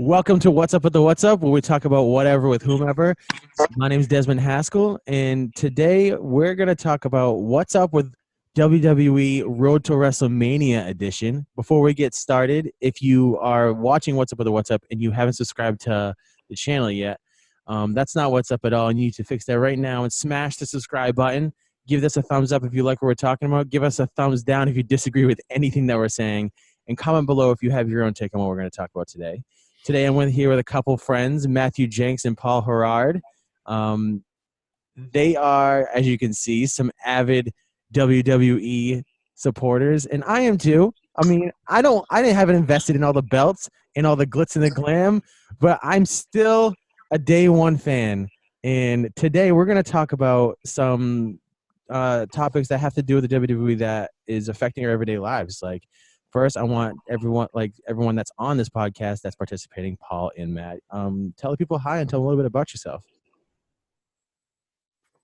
Welcome to What's Up with the What's Up, where we talk about whatever with whomever. My name is Desmond Haskell, and today we're going to talk about what's up with WWE Road to WrestleMania edition. Before we get started, if you are watching What's Up with the What's Up and you haven't subscribed to the channel yet, that's not what's up at all. You need to fix that right now and smash the subscribe button. Give us a thumbs up if you like what we're talking about. Give us a thumbs down if you disagree with anything that we're saying. And comment below if you have your own take on what we're going to talk about today. Today I'm here with a couple friends, Matthew Jenks and Paul Herard. They are, as you can see, some avid WWE supporters, and I am too. I mean, I haven't invested in all the belts and all the glitz and the glam, but I'm still a day one fan. And today we're going to talk about some topics that have to do with the WWE that is affecting our everyday lives. Like, first, I want everyone that's on this podcast that's participating, Paul and Matt, tell the people hi and tell them a little bit about yourself.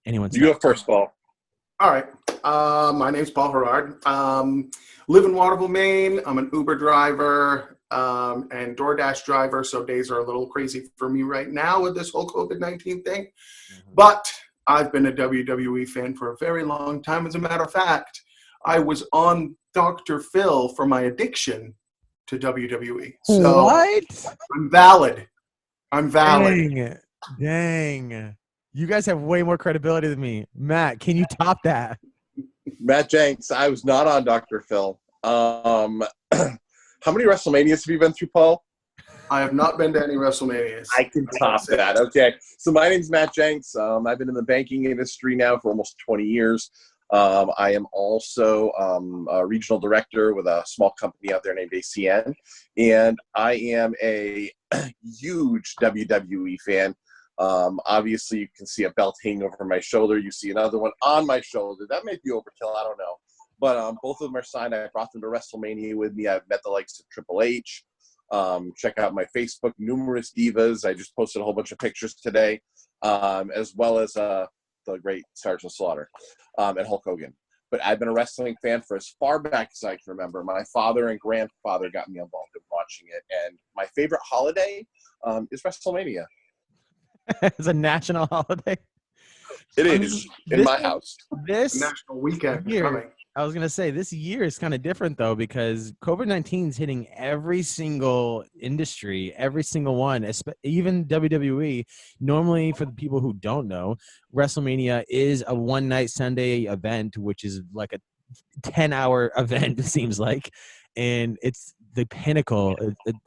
Anyone? You go first, Paul. All right. My name's Paul Herard. Live in Waterville, Maine. I'm an Uber driver and DoorDash driver, so days are a little crazy for me right now with this whole COVID-19 thing. Mm-hmm. But I've been a WWE fan for a very long time. As a matter of fact, I was on Dr. Phil for my addiction to WWE. So what? I'm valid. Dang. You guys have way more credibility than me. Matt, can you top that? Matt Jenks, I was not on Dr. Phil. How many WrestleManias have you been through, Paul? I have not been to any WrestleManias. I can top that. Okay. So my name's Matt Jenks. I've been in the banking industry now for almost 20 years. I am also a regional director with a small company out there named ACN, and I am a huge WWE fan. Obviously, you can see a belt hanging over my shoulder. You see another one on my shoulder. That may be overkill. I don't know. But both of them are signed. I brought them to WrestleMania with me. I've met the likes of Triple H. Check out my Facebook, numerous divas. I just posted a whole bunch of pictures today, as well as the great Sergeant Slaughter and Hulk Hogan. But I've been a wrestling fan for as far back as I can remember. My father and grandfather got me involved in watching it. And my favorite holiday is WrestleMania. It's a national holiday. It is in my house. This national weekend year, coming. I was going to say, this year is kind of different, though, because COVID-19 is hitting every single industry, every single one, even WWE. Normally, for the people who don't know, WrestleMania is a one-night Sunday event, which is like a 10-hour event, it seems like. And it's the pinnacle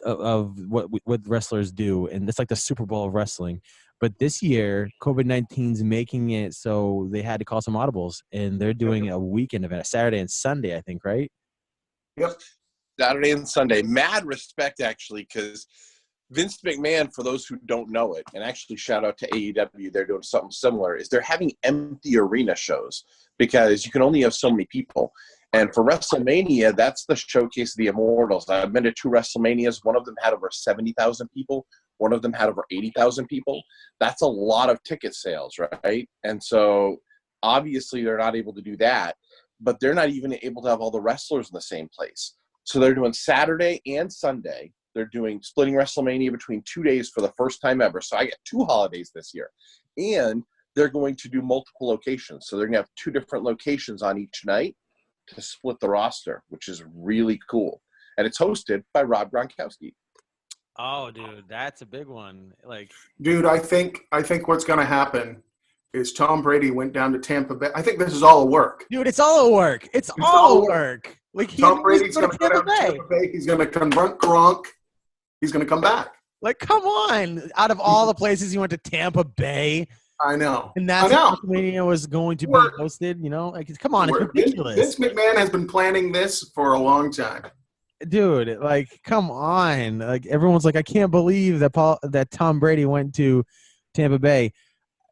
of what wrestlers do. And it's like the Super Bowl of wrestling. But this year, COVID-19 is making it so they had to call some audibles, and they're doing a weekend event, a Saturday and Sunday, I think, right? Yep. Saturday and Sunday. Mad respect, actually, because Vince McMahon, for those who don't know it, and actually shout out to AEW, they're doing something similar, is they're having empty arena shows because you can only have so many people. And for WrestleMania, that's the showcase of the Immortals. I've been to 2 WrestleManias. One of them had over 70,000 people. One of them had over 80,000 people. That's a lot of ticket sales, right? And so obviously they're not able to do that, but they're not even able to have all the wrestlers in the same place. So they're doing Saturday and Sunday. They're doing splitting WrestleMania between 2 days for the first time ever. So I get 2 holidays this year. And they're going to do multiple locations. So they're going to have 2 different locations on each night to split the roster, which is really cool. And it's hosted by Rob Gronkowski. Oh, dude, that's a big one. Dude, I think what's going to happen is Tom Brady went down to Tampa Bay. I think this is all a work. Dude, it's all a work. It's all a work. Like, Tom Brady's going to go down to Tampa Bay. He's going to confront Gronk. He's going to come back. Like, come on. Out of all the places he went to Tampa Bay. I know. And that's how WrestleMania was going to be hosted, you know? Like, come on, it's ridiculous. Vince McMahon has been planning this for a long time. Dude, like, come on. Like, everyone's like, I can't believe that Tom Brady went to Tampa Bay.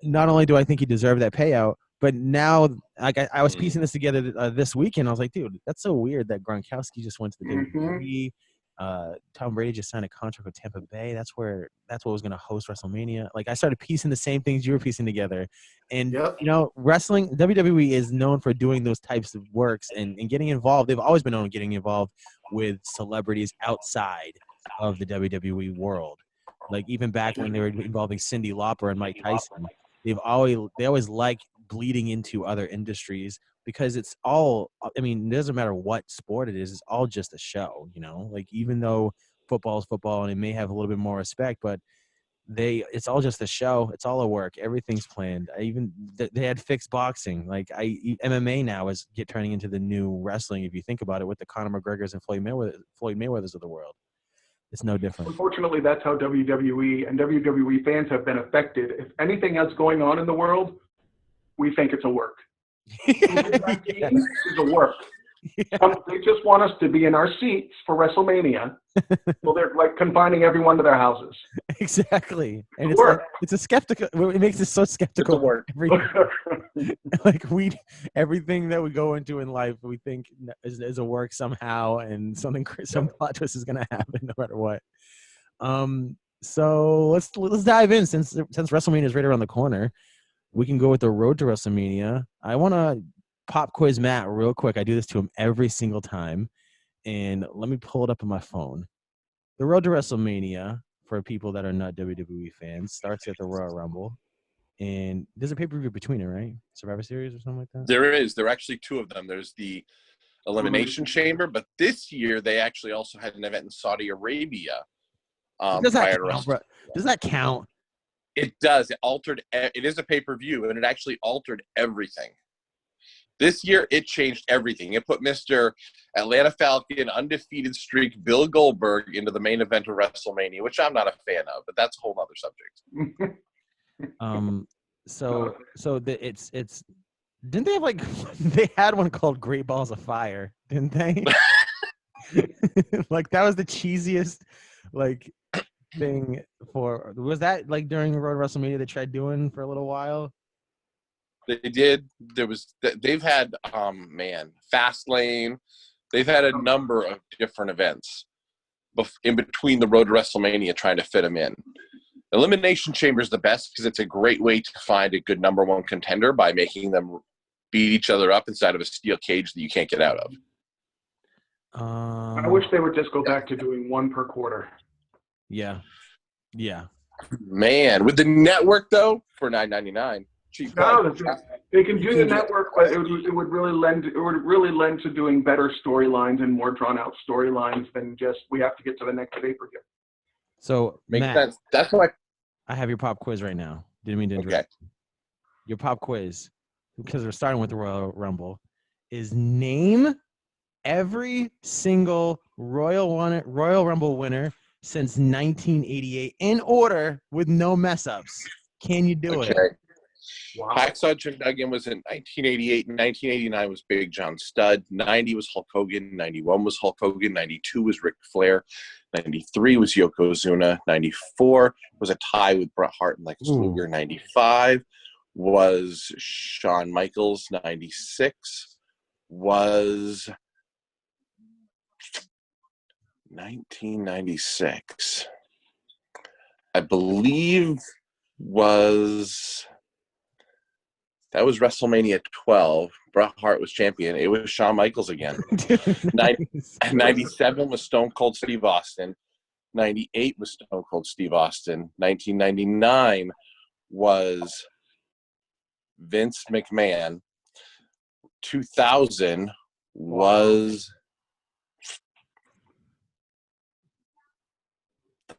Not only do I think he deserved that payout, but now, like, I was piecing this together this weekend. I was like, dude, that's so weird that Gronkowski just went to the WWE. Tom Brady just signed a contract with Tampa Bay. That's what was going to host WrestleMania. Like, I started piecing the same things you were piecing together. And, you know, wrestling, WWE is known for doing those types of works and getting involved. They've always been known getting involved with celebrities outside of the WWE world. Like even back when they were involving Cyndi Lauper and Mike Tyson, they always like bleeding into other industries because it's all. I mean, it doesn't matter what sport it is; it's all just a show, you know. Like even though football is football and it may have a little bit more respect, but it's all just a show. It's all a work. Everything's planned. They had fixed boxing. Like MMA now is turning into the new wrestling. If you think about it, with the Conor McGregor's and Floyd Mayweather's of the world, it's no different. Unfortunately, that's how WWE and WWE fans have been affected. If anything else going on in the world, we think it's a work. Yeah. It's a work. Yeah. They just want us to be in our seats for WrestleMania. Well, they're like confining everyone to their houses. Exactly, and it's a skeptical. It makes us so skeptical. Work. Everything that we go into in life, we think is a work somehow, and some plot twist is gonna happen no matter what. So let's dive in since WrestleMania is right around the corner. We can go with the road to WrestleMania. I want to pop quiz Matt real quick. I do this to him every single time, and let me pull it up on my phone. The road to WrestleMania, for people that are not WWE fans, starts at the Royal Rumble, and there's a pay-per-view between it, right? Survivor Series or something like that? There are actually two of them. There's the Elimination Chamber, but this year they actually also had an event in Saudi Arabia. Does that count? It does. It is a pay-per-view, and it actually altered everything. This year, it changed everything. It put Mr. Atlanta Falcon, undefeated streak, Bill Goldberg into the main event of WrestleMania, which I'm not a fan of, but that's a whole other subject. It's didn't they have they had one called Great Balls of Fire, didn't they? Like that was the cheesiest thing was that during the road to WrestleMania they tried doing for a little while? They did. They've had Fastlane. They've had a number of different events in between the road to WrestleMania trying to fit them in. Elimination Chamber is the best because it's a great way to find a good number one contender by making them beat each other up inside of a steel cage that you can't get out of. I wish they would just go back to doing one per quarter. Yeah. Man, with the network though, for $9.99. No, they can do the network, but it would really lend to doing better storylines and more drawn out storylines than just we have to get to the next pay-per-view. So makes Matt, sense. That's why I have your pop quiz right now. Didn't mean to interrupt. Okay. Your pop quiz, because we're starting with the Royal Rumble, is name every single Royal Rumble winner since 1988 in order with no mess ups. Can you do it? Wow. Hacksaw Jim Duggan was in 1988. 1989 was Big John Studd. 90 was Hulk Hogan. 91 was Hulk Hogan. 92 was Ric Flair. 93 was Yokozuna. 94 was a tie with Bret Hart and Lex Luger. 95 was Shawn Michaels. 96 was 1996. I believe that was WrestleMania 12. Bret Hart was champion. It was Shawn Michaels again. 97 was Stone Cold Steve Austin. 98 was Stone Cold Steve Austin. 1999 was Vince McMahon. 2000 was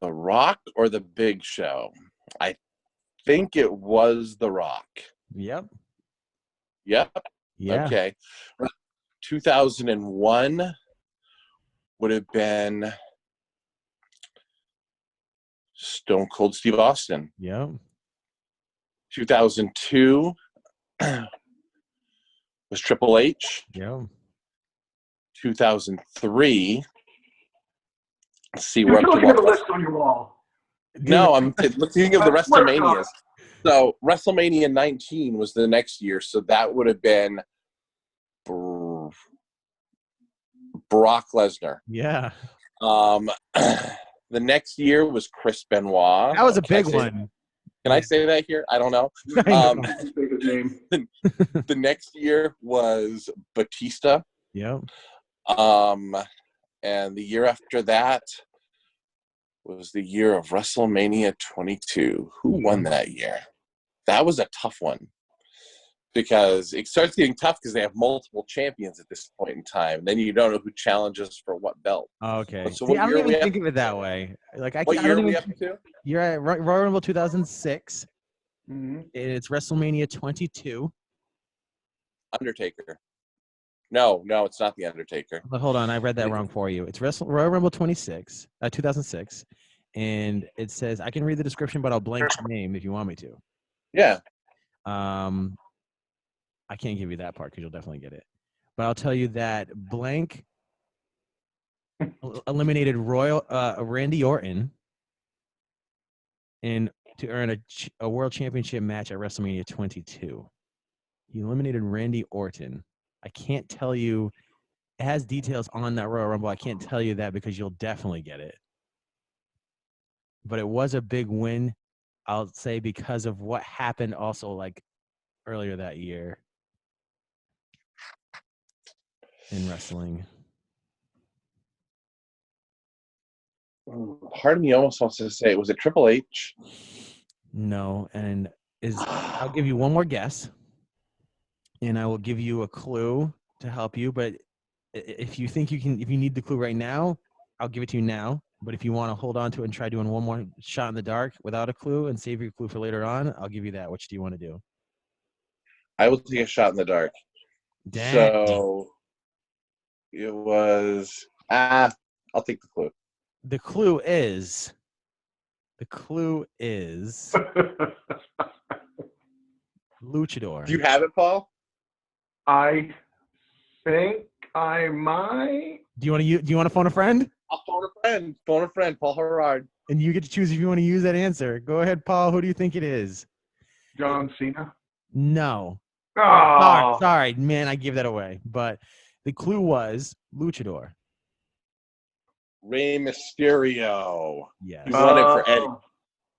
The Rock or The Big Show? I think it was The Rock. Yep. Yeah. Okay. 2001 would have been Stone Cold Steve Austin. Yep. 2002 was Triple H. Yep. 2003. Let's see. You're looking at a list on your wall. No, I'm thinking of the WrestleManias. So WrestleMania 19 was the next year, so that would have been Brock Lesnar. Yeah. The next year was Chris Benoit. That was a big one. Can I say that here? I don't know. The next year was Batista. Yep. And the year after that was the year of WrestleMania 22. Who won that year? That was a tough one because it starts getting tough because they have multiple champions at this point in time. Then you don't know who challenges for what belt. Okay. So See, what I don't year are we even up think of it that way. Like I What don't year are even. we up to? You're at Royal Rumble 2006. Mm-hmm. It's WrestleMania 22. Undertaker. No, it's not the Undertaker. But hold on, I read that wrong for you. It's Royal Rumble 2006, and it says I can read the description, but I'll blank the name if you want me to. Yeah. I can't give you that part because you'll definitely get it. But I'll tell you that blank eliminated Randy Orton to earn a world championship match at WrestleMania 22. He eliminated Randy Orton. I can't tell you. It has details on that Royal Rumble. I can't tell you that because you'll definitely get it. But it was a big win, I'll say, because of what happened also like earlier that year in wrestling. Part of me almost wants to say, was it Triple H? No, and I'll give you one more guess, and I will give you a clue to help you. But if you think you can, if you need the clue right now, I'll give it to you now. But if you want to hold on to it and try doing one more shot in the dark without a clue and save your clue for later on, I'll give you that. Which do you want to do? I will take a shot in the dark. Dang. So it was I'll take the clue. The clue is Luchador. Do you have it, Paul? I think I might. Do you want to phone a friend? I'll phone a friend. Phone a friend, Paul Herrard. And you get to choose if you want to use that answer. Go ahead, Paul. Who do you think it is? John Cena. No. Oh. Sorry, man, I gave that away. But the clue was Luchador. Rey Mysterio. Yes. He won it for Eddie.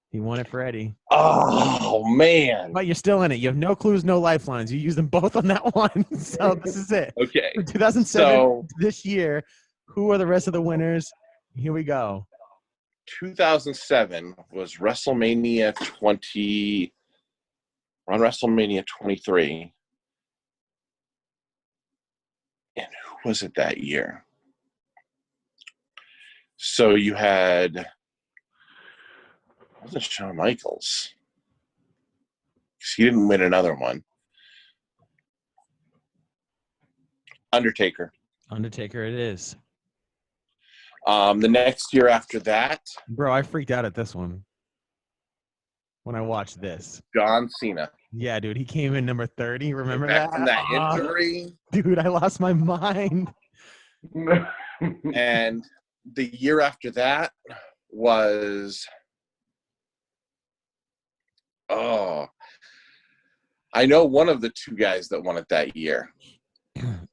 He won it for Eddie. Oh, man. But you're still in it. You have no clues, no lifelines. You use them both on that one. So this is it. Okay. For 2007, this year, who are the rest of the winners? Here we go. 2007 was WrestleMania 20. We're on WrestleMania 23. And who was it that year? So you had, it wasn't Shawn Michaels. He didn't win another one. Undertaker. Undertaker it is. The next year after that. Bro, I freaked out at this one when I watched this. John Cena. Yeah, dude, he came in number 30. Remember Back that? from that injury. Dude, I lost my mind. And the year after that was, I know one of the two guys that won it that year. I'm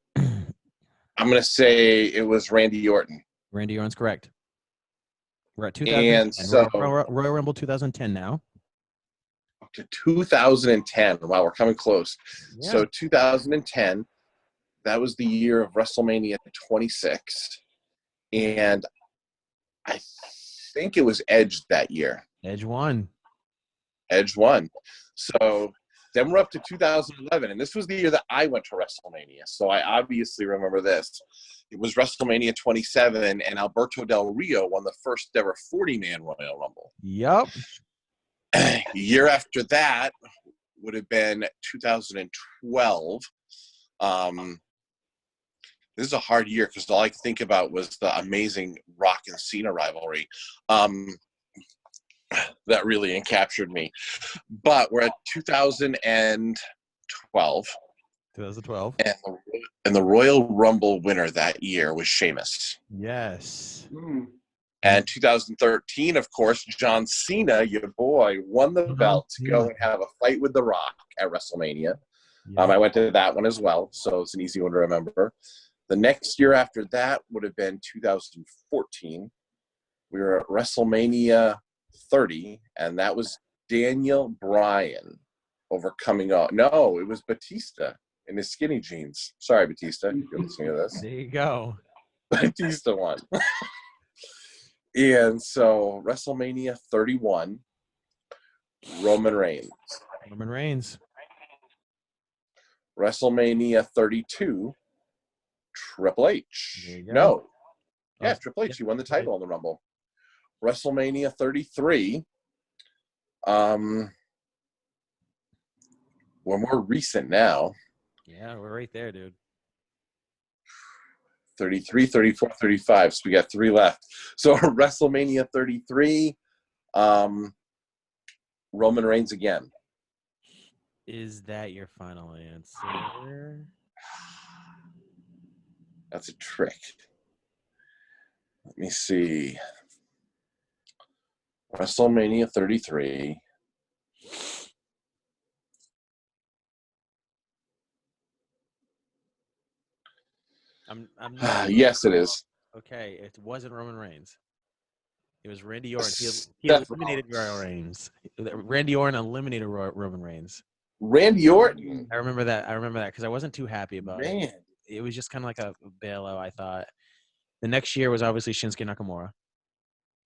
going to say it was Randy Orton. Randy Orton's correct. We're at 2010. And so, Royal Rumble 2010 now. To 2010. Wow, we're coming close. Yeah. So 2010, that was the year of WrestleMania 26. And I think it was Edge that year. Edge won. So then we're up to 2011. And this was the year that I went to WrestleMania. So I obviously remember this. It was WrestleMania 27, and Alberto Del Rio won the first ever 40-man Royal Rumble. Yep. Year after that would have been 2012. This is a hard year because all I could think about was the amazing Rock and Cena rivalry. That really encaptured me. But we're at 2012. 2012. And the Royal Rumble winner that year was Sheamus. Yes. And 2013, of course, John Cena, your boy, won the belt to go and have a fight with The Rock at WrestleMania. Yeah. I went to that one as well, so it's an easy one to remember. The next year after that would have been 2014. We were at WrestleMania 30, and that was Daniel Bryan overcoming. No, it was Batista in his skinny jeans. Sorry, Batista, if you're listening to this. There you go. Batista won. And so WrestleMania 31, Roman Reigns. Roman Reigns. WrestleMania 32, Triple H. There you go. No. Yeah, Oh, Triple H. yeah, He won the Triple H. title on the Rumble. WrestleMania 33. We're more recent now. Yeah, we're right there, dude. 33, 34, 35. So we got 3 left. So WrestleMania 33, Roman Reigns again. Is that your final answer? That's a trick. Let me see. WrestleMania 33. I'm not. Yes, it is. Okay, it wasn't Roman Reigns. It was Randy Orton. He Seth eliminated Rollins. Roman Reigns. Randy Orton eliminated Roman Reigns. Randy Orton. I remember that because I wasn't too happy about it. Man. It was just kind of like a bailout, I thought. The next year was obviously Shinsuke Nakamura.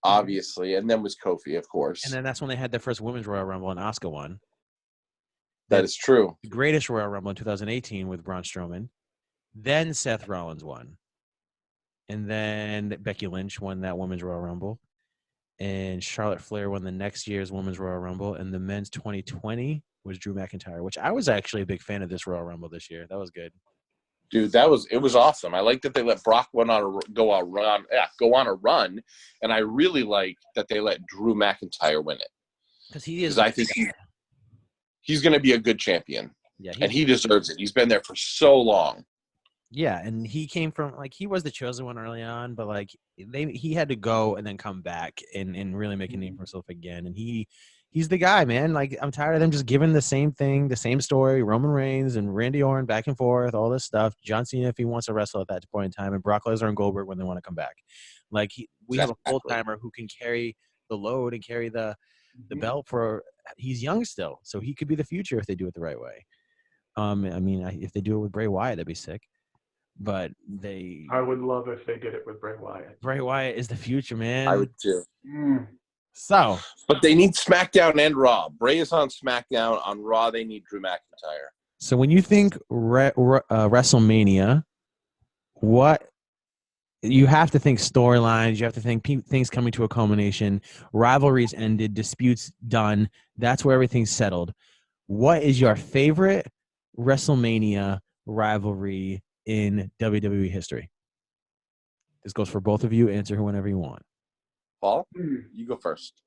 Obviously. And then was Kofi, of course. And then that's when they had their first Women's Royal Rumble and Asuka won. That is true. The greatest Royal Rumble in 2018 with Braun Strowman. Then Seth Rollins won. And then Becky Lynch won that Women's Royal Rumble. And Charlotte Flair won the next year's Women's Royal Rumble. And the men's 2020 was Drew McIntyre, which I was actually a big fan of this Royal Rumble this year. That was good. Dude, it was awesome. I like that they let Brock go on a run, and I really like that they let Drew McIntyre win it. Because I think he's going to be a good champion. Yeah, and he deserves it. He's been there for so long. Yeah, and he came from he was the chosen one early on, but he had to go and then come back and really make a name for himself again. And he's the guy, man. I'm tired of them just giving the same thing, the same story. Roman Reigns and Randy Orton back and forth, all this stuff. John Cena if he wants to wrestle at that point in time, and Brock Lesnar and Goldberg when they want to come back. We have a full timer who can carry the load and carry the belt for. He's young still, so he could be the future if they do it the right way. If they do it with Bray Wyatt, that'd be sick. But I would love if they did it with Bray Wyatt. Bray Wyatt is the future, man. I would too. So, but they need SmackDown and Raw. Bray is on SmackDown. On Raw, they need Drew McIntyre. So when you think WrestleMania, what you have to think storylines. You have to think things coming to a culmination. Rivalries ended. Disputes done. That's where everything's settled. What is your favorite WrestleMania rivalry in WWE history? This goes for both of you. Answer whenever you want. Paul, you go first.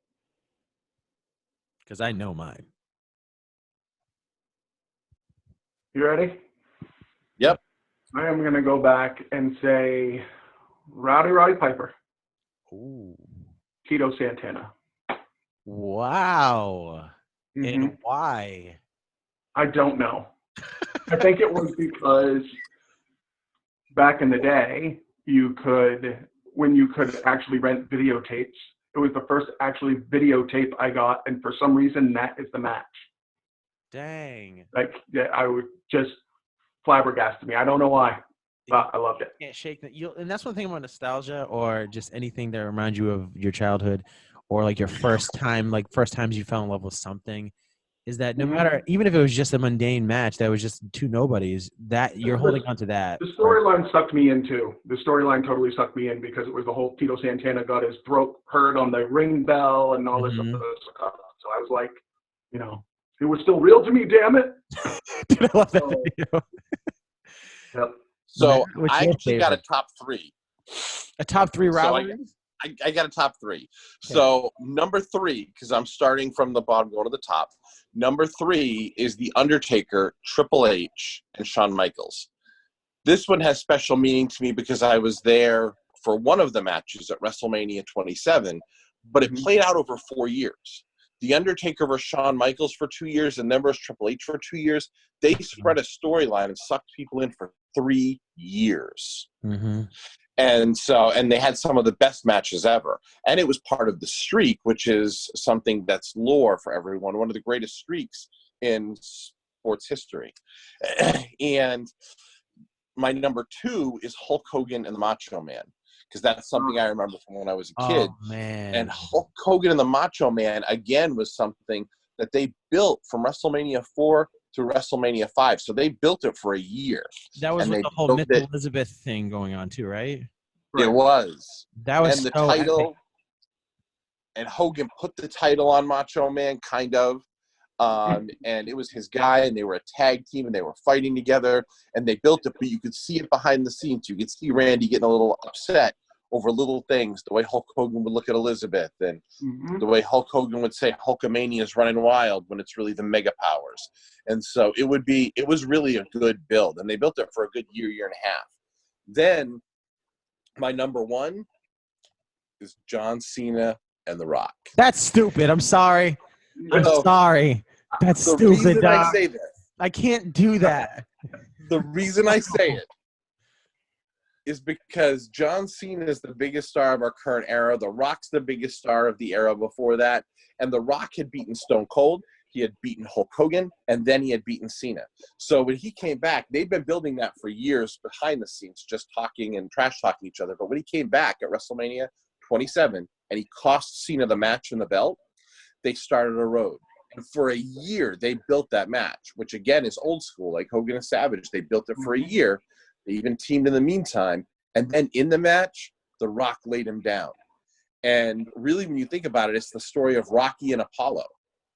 Because I know mine. You ready? Yep. I am going to go back and say Roddy Piper. Ooh. Tito Santana. Wow. And why? I don't know. I think it was because back in the day, when you could actually rent videotapes, it was the first actually videotape I got, and for some reason, that is the match. Dang. I would just flabbergasted me. I don't know why, but I loved it. Can't shake that. And that's one thing about nostalgia, or just anything that reminds you of your childhood, or your first times you fell in love with something. Is that no matter, even if it was just a mundane match that was just two nobodies, that you're holding on to that. The storyline sucked me in too. The storyline totally sucked me in because it was the whole Tito Santana got his throat hurt on the ring bell and all this other stuff. So I was like, it was still real to me, damn it. Dude, I love that video. Yep. So I actually got a top 3. A top 3 rivalries? I got a top 3. Okay. So number 3, because I'm starting from the bottom, go to the top. Number 3 is The Undertaker, Triple H, and Shawn Michaels. This one has special meaning to me because I was there for one of the matches at WrestleMania 27, but it played out over 4 years. The Undertaker versus Shawn Michaels for 2 years, and then versus Triple H for 2 years. They spread a storyline and sucked people in for 3 years. And they had some of the best matches ever. And it was part of the streak, which is something that's lore for everyone, one of the greatest streaks in sports history. And my number 2 is Hulk Hogan and the Macho Man. because that's something I remember from when I was a kid. Oh man. And Hulk Hogan and the Macho Man, again, was something that they built from WrestleMania 4 to WrestleMania 5. So they built it for a year. That was and with they the whole built Miss it. Elizabeth thing going on too, right? It was. That was And the so title, epic. and Hogan put the title on Macho Man, kind of. And it was his guy, and they were a tag team, and they were fighting together, and they built it, but you could see it behind the scenes. You could see Randy getting a little upset over little things, the way Hulk Hogan would look at Elizabeth, and the way Hulk Hogan would say Hulkamania is running wild when it's really the Mega Powers. And so it was really a good build, and they built it for a good year and a half. Then my number one is John Cena and The Rock. That's stupid. I'm sorry. I'm sorry. That's The stupid, reason I dog. say this, I can't do that. the reason I say it is because John Cena is the biggest star of our current era. The Rock's the biggest star of the era before that. And The Rock had beaten Stone Cold. He had beaten Hulk Hogan, and then he had beaten Cena. So when he came back, they'd been building that for years behind the scenes, just talking and trash talking each other. But when he came back at WrestleMania 27 and he cost Cena the match and the belt, they started a road. And for a year, they built that match, which again is old school, like Hogan and Savage. They built it for a year. They even teamed in the meantime. And then in the match, The Rock laid him down. And really, when you think about it, it's the story of Rocky and Apollo,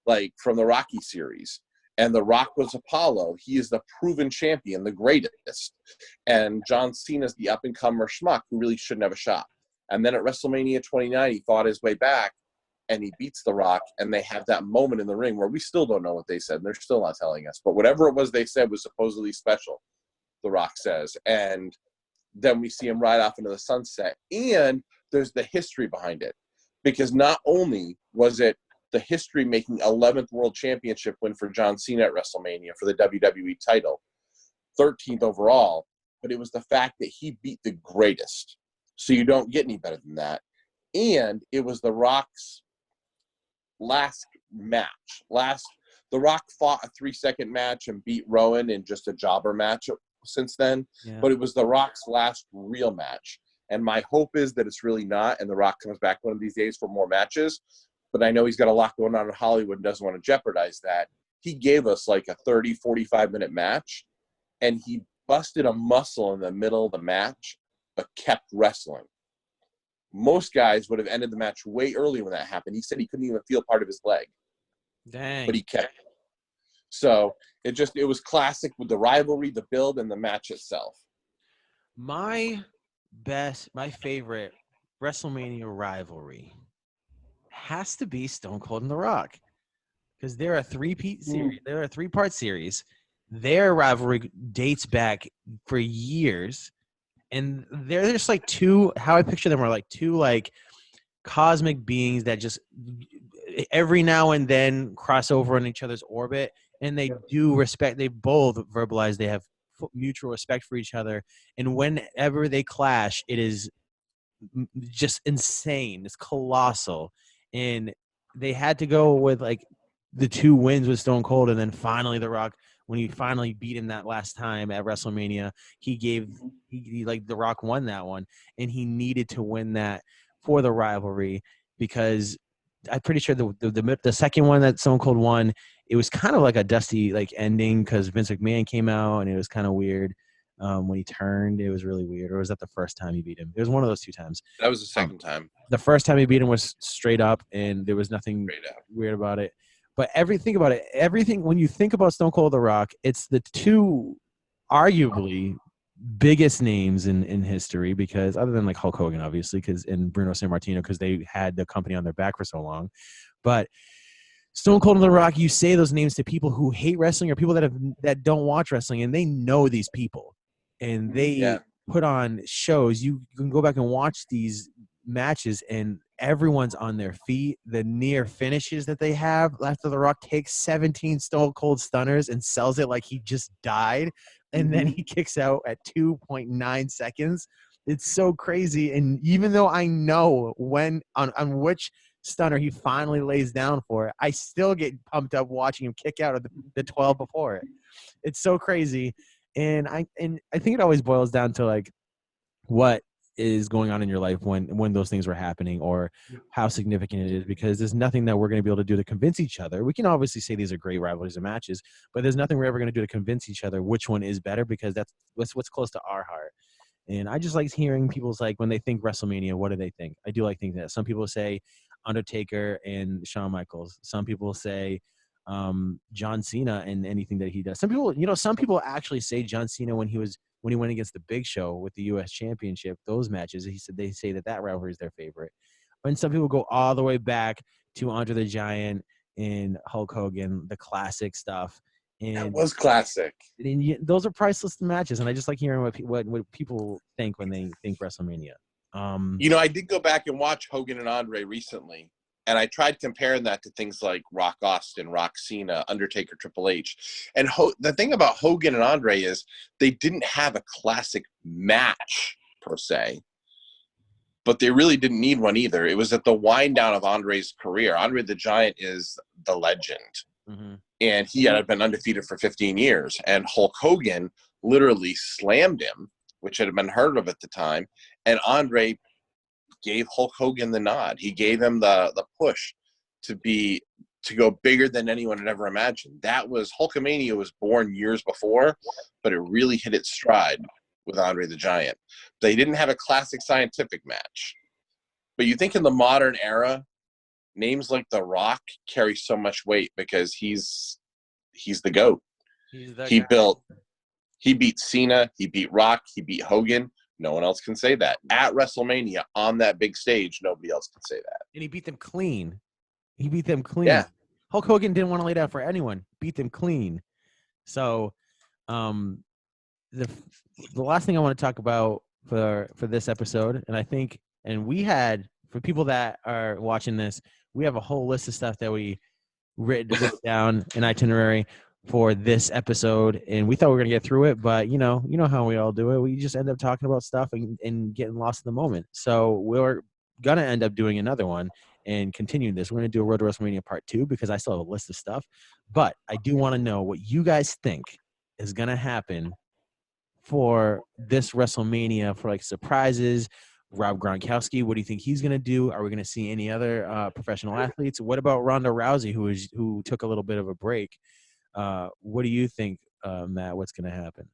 like from the Rocky series. And The Rock was Apollo. He is the proven champion, the greatest. And John Cena's the up-and-comer schmuck who really shouldn't have a shot. And then at WrestleMania 29, he fought his way back, and he beats The Rock, and they have that moment in the ring where we still don't know what they said, and they're still not telling us. But whatever it was they said was supposedly special, The Rock says. And then we see him ride off into the sunset. And there's the history behind it. Because not only was it the history-making 11th World Championship win for John Cena at WrestleMania for the WWE title, 13th overall, but it was the fact that he beat the greatest. So you don't get any better than that. And it was The Rock's last match. The Rock fought a 3-second match and beat Rowan in just a jobber match since then, but it was The Rock's last real match. And my hope is that it's really not, and The Rock comes back one of these days for more matches. But I know he's got a lot going on in Hollywood and doesn't want to jeopardize that. He gave us like a 30, 45-minute match, and he busted a muscle in the middle of the match, but kept wrestling. Most guys would have ended the match way earlier when that happened. He said he couldn't even feel part of his leg. Dang. But he kept. So it was classic with the rivalry, the build, and the match itself. My favorite WrestleMania rivalry has to be Stone Cold and The Rock, because they're a three-peat series. They're a 3-part series. Their rivalry dates back for years, and they're just like how I picture them are like two like cosmic beings that just every now and then cross over on each other's orbit, and they do respect. They both verbalize they have mutual respect for each other, and whenever they clash, it is just insane. It's colossal. And they had to go with like the 2 wins with Stone Cold, and then finally The Rock, when he finally beat him that last time at WrestleMania, he like The Rock won that one, and he needed to win that for the rivalry, because I'm pretty sure the second one that Stone Cold won, it was kind of like a dusty like ending because Vince McMahon came out, and it was kind of weird. When he turned, it was really weird. Or was that the first time he beat him? It was one of those 2 times. That was the second time. The first time he beat him was straight up, and there was nothing weird about it. But everything when you think about Stone Cold The Rock, it's the 2 arguably biggest names in history, because other than like Hulk Hogan, obviously, and Bruno Sammartino, because they had the company on their back for so long. But Stone Cold and The Rock, you say those names to people who hate wrestling or people that don't watch wrestling, and they know these people, and they put on shows. You can go back and watch these matches, and everyone's on their feet. The near finishes that they have after The Rock takes 17 Stone Cold stunners and sells it like he just died, and then he kicks out at 2.9 seconds. It's so crazy. And even though I know when on which stunner he finally lays down for it, I still get pumped up watching him kick out of the 12 before it. It's so crazy. And I think it always boils down to like what is going on in your life when those things were happening, or how significant it is, because there's nothing that we're going to be able to do to convince each other. We can obviously say these are great rivalries and matches, but there's nothing we're ever going to do to convince each other which one is better, because that's what's close to our heart. And I just like hearing people's, like, when they think WrestleMania, what do they think? I do like thinking that. Some people say Undertaker and Shawn Michaels. Some people say John Cena and anything that he does. Some people actually say John Cena when he went against the Big Show with the U.S. Championship, those matches. They say that rivalry is their favorite. And some people go all the way back to Andre the Giant and Hulk Hogan, the classic stuff. And That was classic. those are priceless matches, and I just like hearing what people think when they think WrestleMania. I did go back and watch Hogan and Andre recently, and I tried comparing that to things like Rock Austin, Rock Cena, Undertaker, Triple H. And the thing about Hogan and Andre is they didn't have a classic match per se, but they really didn't need one either. It was at the wind down of Andre's career. Andre the Giant is the legend. Mm-hmm. And he had been undefeated for 15 years. And Hulk Hogan literally slammed him, which had been heard of at the time. And Andre gave Hulk Hogan the nod. He gave him the push to go bigger than anyone had ever imagined. Hulkamania was born years before, but it really hit its stride with Andre the Giant. They didn't have a classic scientific match. But you think in the modern era, names like The Rock carry so much weight because he's the GOAT. He beat Cena, he beat Rock, he beat Hogan. No one else can say that. At WrestleMania, on that big stage, nobody else can say that. And he beat them clean. Yeah. Hulk Hogan didn't want to lay down for anyone. Beat them clean. So, the last thing I want to talk about for this episode, and we had, for people that are watching this, we have a whole list of stuff that we written down, an itinerary for this episode, and we thought we were going to get through it, but you know how we all do it. We just end up talking about stuff and getting lost in the moment. So we're going to end up doing another one and continuing this. We're going to do a Road to WrestleMania Part 2 because I still have a list of stuff, but I do want to know what you guys think is going to happen for this WrestleMania, for like surprises. Rob Gronkowski, what do you think he's going to do? Are we going to see any other professional athletes? What about Ronda Rousey, who took a little bit of a break? What do you think, Matt? What's going to happen?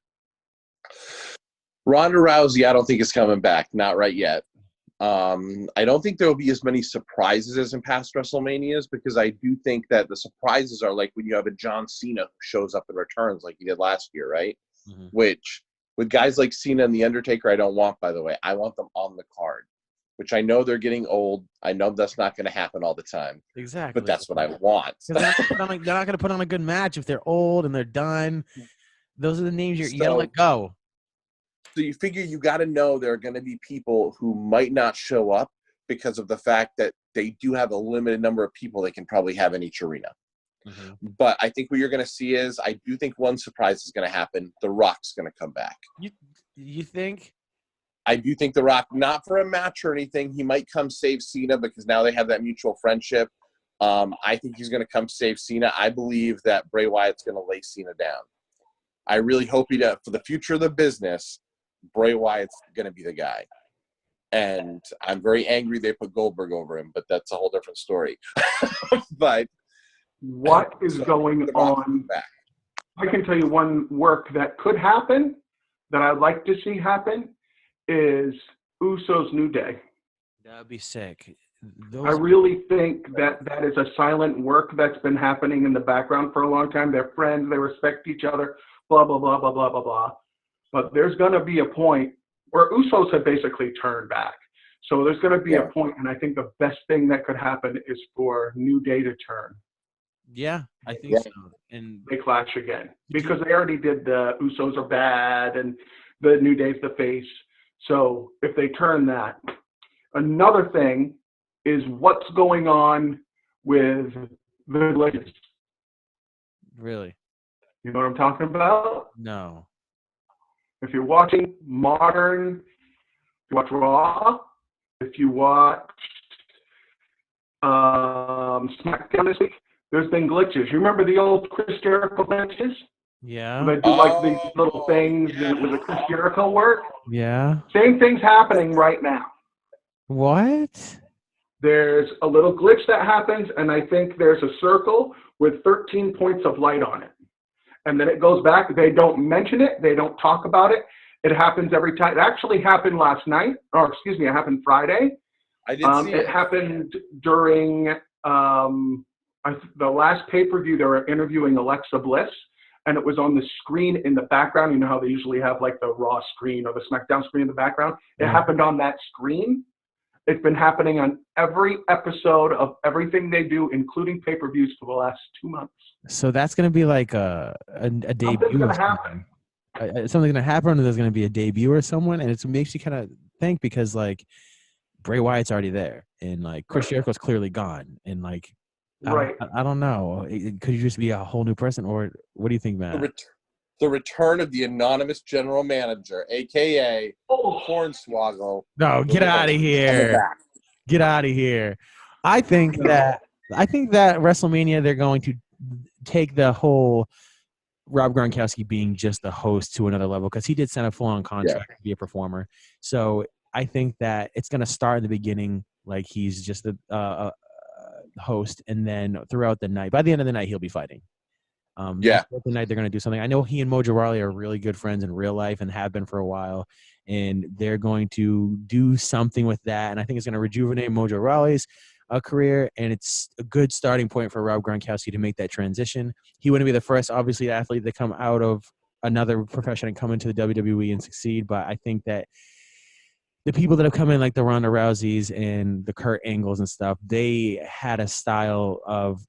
Ronda Rousey, I don't think is coming back. Not right yet. I don't think there will be as many surprises as in past WrestleManias, because I do think that the surprises are like when you have a John Cena who shows up and returns like he did last year, right? Mm-hmm. Which, with guys like Cena and The Undertaker, I don't want, by the way. I want them on the card, which I know they're getting old. I know that's not going to happen all the time. Exactly. But that's what I want. They're not going to put on a good match if they're old and they're done. Those are the names you got to let go. So you figure you got to know there are going to be people who might not show up because of the fact that they do have a limited number of people they can probably have in each arena. Mm-hmm. But I think what you're going to see is, I do think one surprise is going to happen. The Rock's going to come back. You think? I do think The Rock, not for a match or anything. He might come save Cena because now they have that mutual friendship. I think he's going to come save Cena. I believe that Bray Wyatt's going to lay Cena down. I really hope he does. For the future of the business, Bray Wyatt's going to be the guy. And I'm very angry they put Goldberg over him, but that's a whole different story. But what is going on? I can tell you one work that could happen that I'd like to see happen is Usos New Day. That'd be sick. I really think that is a silent work that's been happening in the background for a long time. They're friends. They respect each other, blah, blah, blah, blah, blah, blah, blah. But there's going to be a point where Usos have basically turned back. So there's going to be a point, and I think the best thing that could happen is for New Day to turn. Yeah, I think so. And they clash again because they already did the Usos are bad and the New Day's the face. So if they turn that. Another thing is what's going on with the Glitches. Really? You know what I'm talking about? No. If you're watching Modern, if you watch Raw, if you watch SmackDown this week, there's been glitches. You remember the old Chris Jericho matches? Yeah. They do like these little things with the Chris Jericho work. Yeah. Same thing's happening right now. What? There's a little glitch that happens, and I think there's a circle with 13 points of light on it. And then it goes back. They don't mention it. They don't talk about it. It happens every time. It actually happened last night, or excuse me, it happened Friday. I did see it. It happened during the last pay-per-view. They were interviewing Alexa Bliss, and it was on the screen in the background. You know how they usually have like the Raw screen or the SmackDown screen in the background? It happened on that screen. It's been happening on every episode of everything they do, including pay-per-views for the last 2 months. So that's going to be like a debut. Something's going to happen. Something's going to happen, or there's going to be a debut or someone, and it makes you kind of think because, like, Bray Wyatt's already there, and, like, Chris Jericho's clearly gone, and, like, I don't know. Could you just be a whole new person, or what do you think, Matt? The return of the anonymous general manager, a.k.a. Hornswoggle. No, get out of here. Get out of here. I think that WrestleMania, they're going to take the whole Rob Gronkowski being just the host to another level, because he did sign a full-on contract to be a performer. So I think that it's going to start in the beginning like he's just the host, and then throughout the night, by the end of the night, he'll be fighting. Throughout the night, they're going to do something. I know he and Mojo Rawley are really good friends in real life and have been for a while, and they're going to do something with that, and I think it's going to rejuvenate Mojo Rawley's career, and it's a good starting point for Rob Gronkowski to make that transition. He wouldn't be the first, obviously, athlete to come out of another profession and come into the WWE and succeed, but I think that the people that have come in, like the Ronda Rouseys and the Kurt Angles and stuff, they had a style of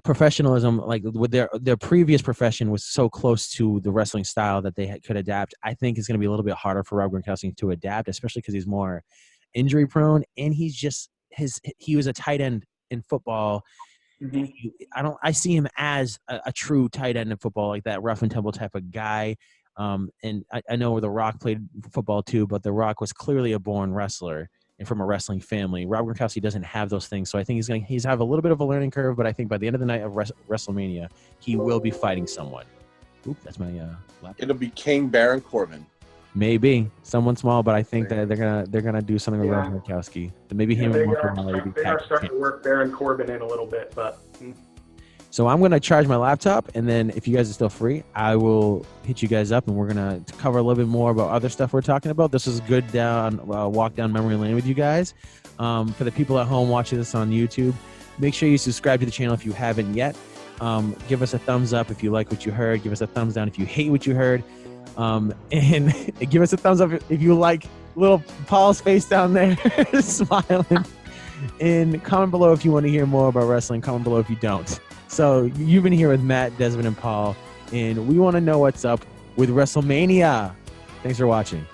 professionalism, like with their previous profession was so close to the wrestling style that they could adapt. I think it's going to be a little bit harder for Rob Gronkowski to adapt, especially because he's more injury prone, and he's just he was a tight end in football. Mm-hmm. I see him as a true tight end in football, like that rough and tumble type of guy. And I know The Rock played football too, but The Rock was clearly a born wrestler and from a wrestling family. Rob Gronkowski doesn't have those things, so I think he's have a little bit of a learning curve. But I think by the end of the night of WrestleMania, he will be fighting someone. Oop, that's my laptop. It'll be King Baron Corbin. Maybe someone small, but I think that they're gonna do something with Rob Gronkowski. Maybe him and they are starting to work Baron Corbin in a little bit, but. So I'm going to charge my laptop, and then if you guys are still free, I will hit you guys up, and we're going to cover a little bit more about other stuff we're talking about. This is a good walk down memory lane with you guys. For the people at home watching this on YouTube, make sure you subscribe to the channel if you haven't yet. Give us a thumbs up if you like what you heard. Give us a thumbs down if you hate what you heard. And give us a thumbs up if you like little Paul's face down there smiling. And comment below if you want to hear more about wrestling. Comment below if you don't. So you've been here with Matt, Desmond, and Paul, and we want to know what's up with WrestleMania. Thanks for watching.